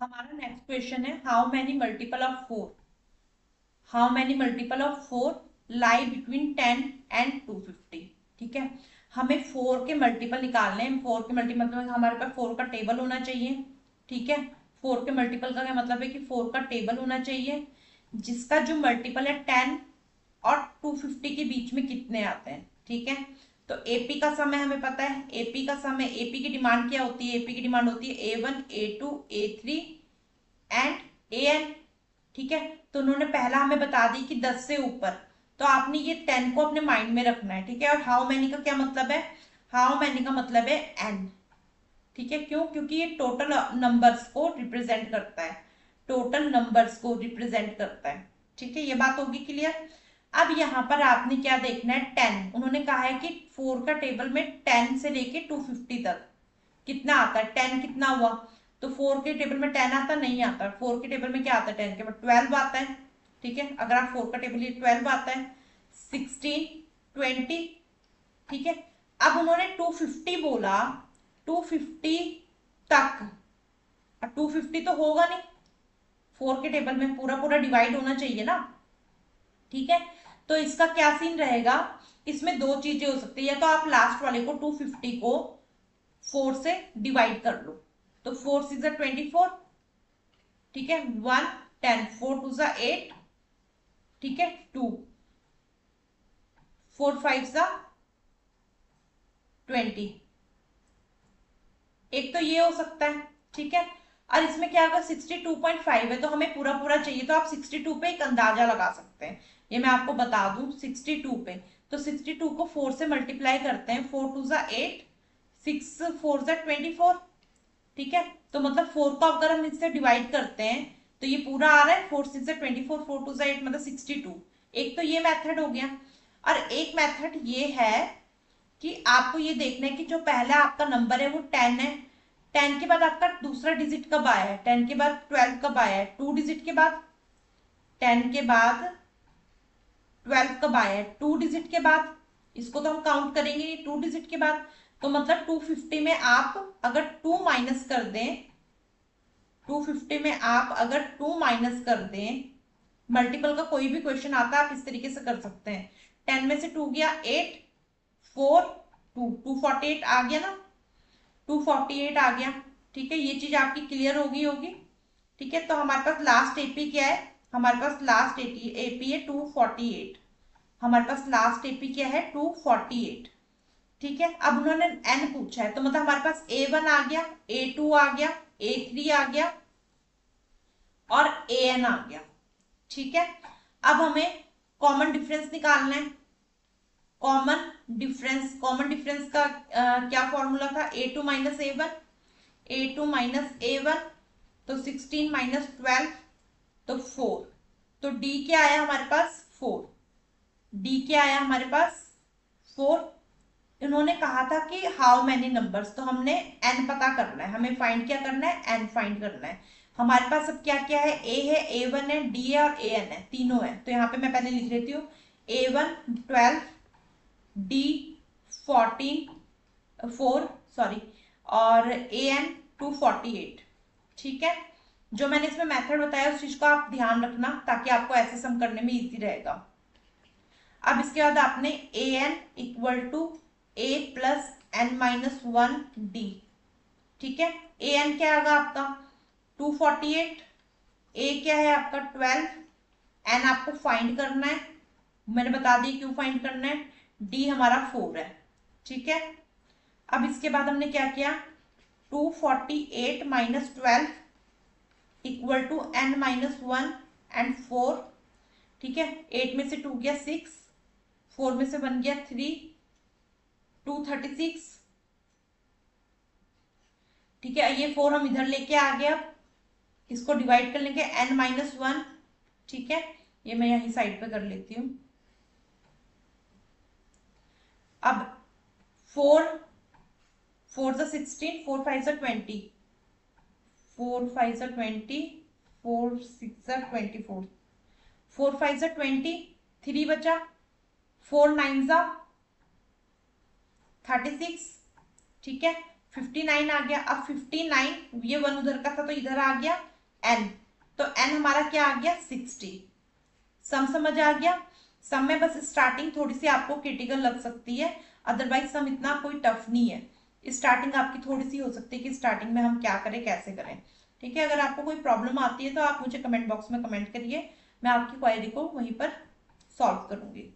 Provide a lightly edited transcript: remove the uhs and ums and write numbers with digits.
हमारा next question है how many multiple of 4, how many multiple of 4 lie between 10 and 250। ठीक है, हमें 4 के मल्टीपल निकालने हैं। 4 के मल्टीपल मतलब हमारे पास 4 का टेबल होना चाहिए। ठीक है, 4 के मल्टीपल का क्या मतलब है कि 4 का टेबल होना चाहिए जिसका जो मल्टीपल है 10 और 250 के बीच में कितने आते हैं। ठीक है, तो एपी का समय हमें पता है। एपी का समय, एपी की डिमांड क्या होती है? एपी की डिमांड होती है A1 A2 A3 and AN। ठीक है, तो उन्होंने पहला हमें बता दी कि 10 से ऊपर, तो आपने ये 10 को अपने माइंड में रखना है। ठीक है, और हाउ मैनी का क्या मतलब है? हाउ मैनी का मतलब है एन। ठीक है, क्यों? क्योंकि ये टोटल नंबर्स को रिप्रेजेंट करता है, टोटल नंबर्स को रिप्रेजेंट करता है। ठीक है, ये बात होगी क्लियर। अब यहाँ पर आपने क्या देखना है? 10। उन्होंने कहा है कि 4 का टेबल में 10 से लेके 250 तक कितना आता है? 10 कितना हुआ? तो 4 के टेबल में 10 आता नहीं आता? 4 के टेबल में क्या आता है? 10 के बाद 12 आता है। ठीक है, अगर आप 4 का टेबल लिए 12 आता है, 16, 20। ठीक है, अब उन्होंने 250 बोला, 250 तक। अब 250 तो होगा नहीं, 4 के टेबल में पूरा पूरा डिवाइड होना चाहिए ना। ठीक है, तो इसका क्या सीन रहेगा? इसमें दो चीजें हो सकती है, या तो आप लास्ट वाले को 250 को 4 से डिवाइड कर लो, तो 4 6 24। ठीक है, 1 10, 4 2 8। ठीक है, 2 4 5 20। एक तो ये हो सकता है। ठीक है, और इसमें क्या होगा? 62.5 है तो हमें पूरा पूरा चाहिए, तो आप 62 पे एक अंदाजा लगा सकते हैं। ये मैं आपको बता दूं, 62 पे, तो 62 को 4 से मल्टीप्लाई करते हैं। 4 2 8, 6 4 24। ठीक है, तो मतलब 4 को अगर हम इससे डिवाइड करते हैं तो ये पूरा आ रहा है 4 6 24, 4 2 8 मतलब 62। एक तो ये मेथड हो गया, और एक मेथड ये है कि आपको ये देखना है कि जो पहला आपका नंबर है वो 10 है। 10 के बाद आपका दूसरा डिजिट कब आया है? 10 के बाद 12 कब आया है? 2 डिजिट के बाद। 10 के बाद 12 कब आया है? 2 डिजिट के बाद। इसको तो हम काउंट करेंगे 2 डिजिट के बाद। तो मतलब 250 में आप अगर 2 माइनस कर दें, 250 में आप अगर 2 माइनस कर दें, मल्टीपल का कोई भी क्वेश्चन आता है आप इस तरीके से कर सकते हैं। 10 में से 2 गया 8, 4 2, 248 आ गया ना, 248 आ गया। ठीक है, ये चीज आपकी क्लियर होगी होगी। ठीक है, तो हमारे पास लास्ट एपी क्या है? हमारे पास लास्ट एपी है 248। हमारे पास लास्ट एपी क्या है? 248। ठीक है, अब उन्होंने एन पूछा है, तो मतलब हमारे पास A1 आ गया, A2 आ गया, A3 आ गया और AN आ गया। ठीक है, अब हमें कॉमन डिफरेंस निकालना है। कॉमन डिफरेंस का क्या फॉर्मूला था? A2 minus A1। A2 minus A1, तो 16 माइनस 12, तो 4। तो D क्या आया हमारे पास? 4। D क्या आया हमारे पास? 4। इन्होंने कहा था कि हाउ मैनी नंबर्स, तो हमने n पता करना है, हमें फाइंड क्या करना है? n फाइंड करना है। हमारे पास अब क्या क्या है? a है, A1 है, D है और AN है, तीनों है। तो यहाँ पे मैं पहले लिख लेती हूँ, A1 12, D 14 4 सॉरी, और AN 248। ठीक है, जो मैंने इसमें मेथड बताया उस चीज को आप ध्यान रखना ताकि आपको ऐसे सम करने में इजी रहेगा। अब इसके बाद आपने AN equal to A plus N minus 1D। ठीक है, AN क्या आएगा आपका? 248। A क्या है आपका? 12। N आपको फाइंड करना है, मैंने बता दी क्यों फाइंड करना है। D हमारा 4 है। ठीक है, अब इसके बाद हमने क्या किया? 248 minus 12 equal to n minus 1 and 4। ठीक है, 8 में से 2 गया 6, 4 में से 1 गया 3, 236। ठीक है, ये 4 हम इधर लेके आ गए। अब इसको डिवाइड कर लेंगे n-1। ठीक है, ये मैं यहीं साइड पे कर लेती हूँ। अब 4 4 सा 16, 4 5 सा 20, 4 5 सा 20, 4 6 सा 24, 4 5 सा 20, 3 बचा, 4 9 सा 36। ठीक है, 59 आ गया। अब 59 ये 1 उधर का था तो इधर आ गया n, तो n हमारा क्या आ गया 60। सम समझ आ गया। सम में बस स्टार्टिंग थोड़ी सी आपको क्रिटिकल लग सकती है, अदरवाइज सम इतना कोई टफ नहीं है। स्टार्टिंग आपकी थोड़ी सी हो सकती है कि स्टार्टिंग में हम क्या करें कैसे करें। ठीक है, अगर आपको कोई प्रॉब्लम आती है तो आप मुझे कमेंट बॉक्स में कमेंट करिए, मैं आपकी क्वेरी को वहीं पर सॉल्व करूंगी।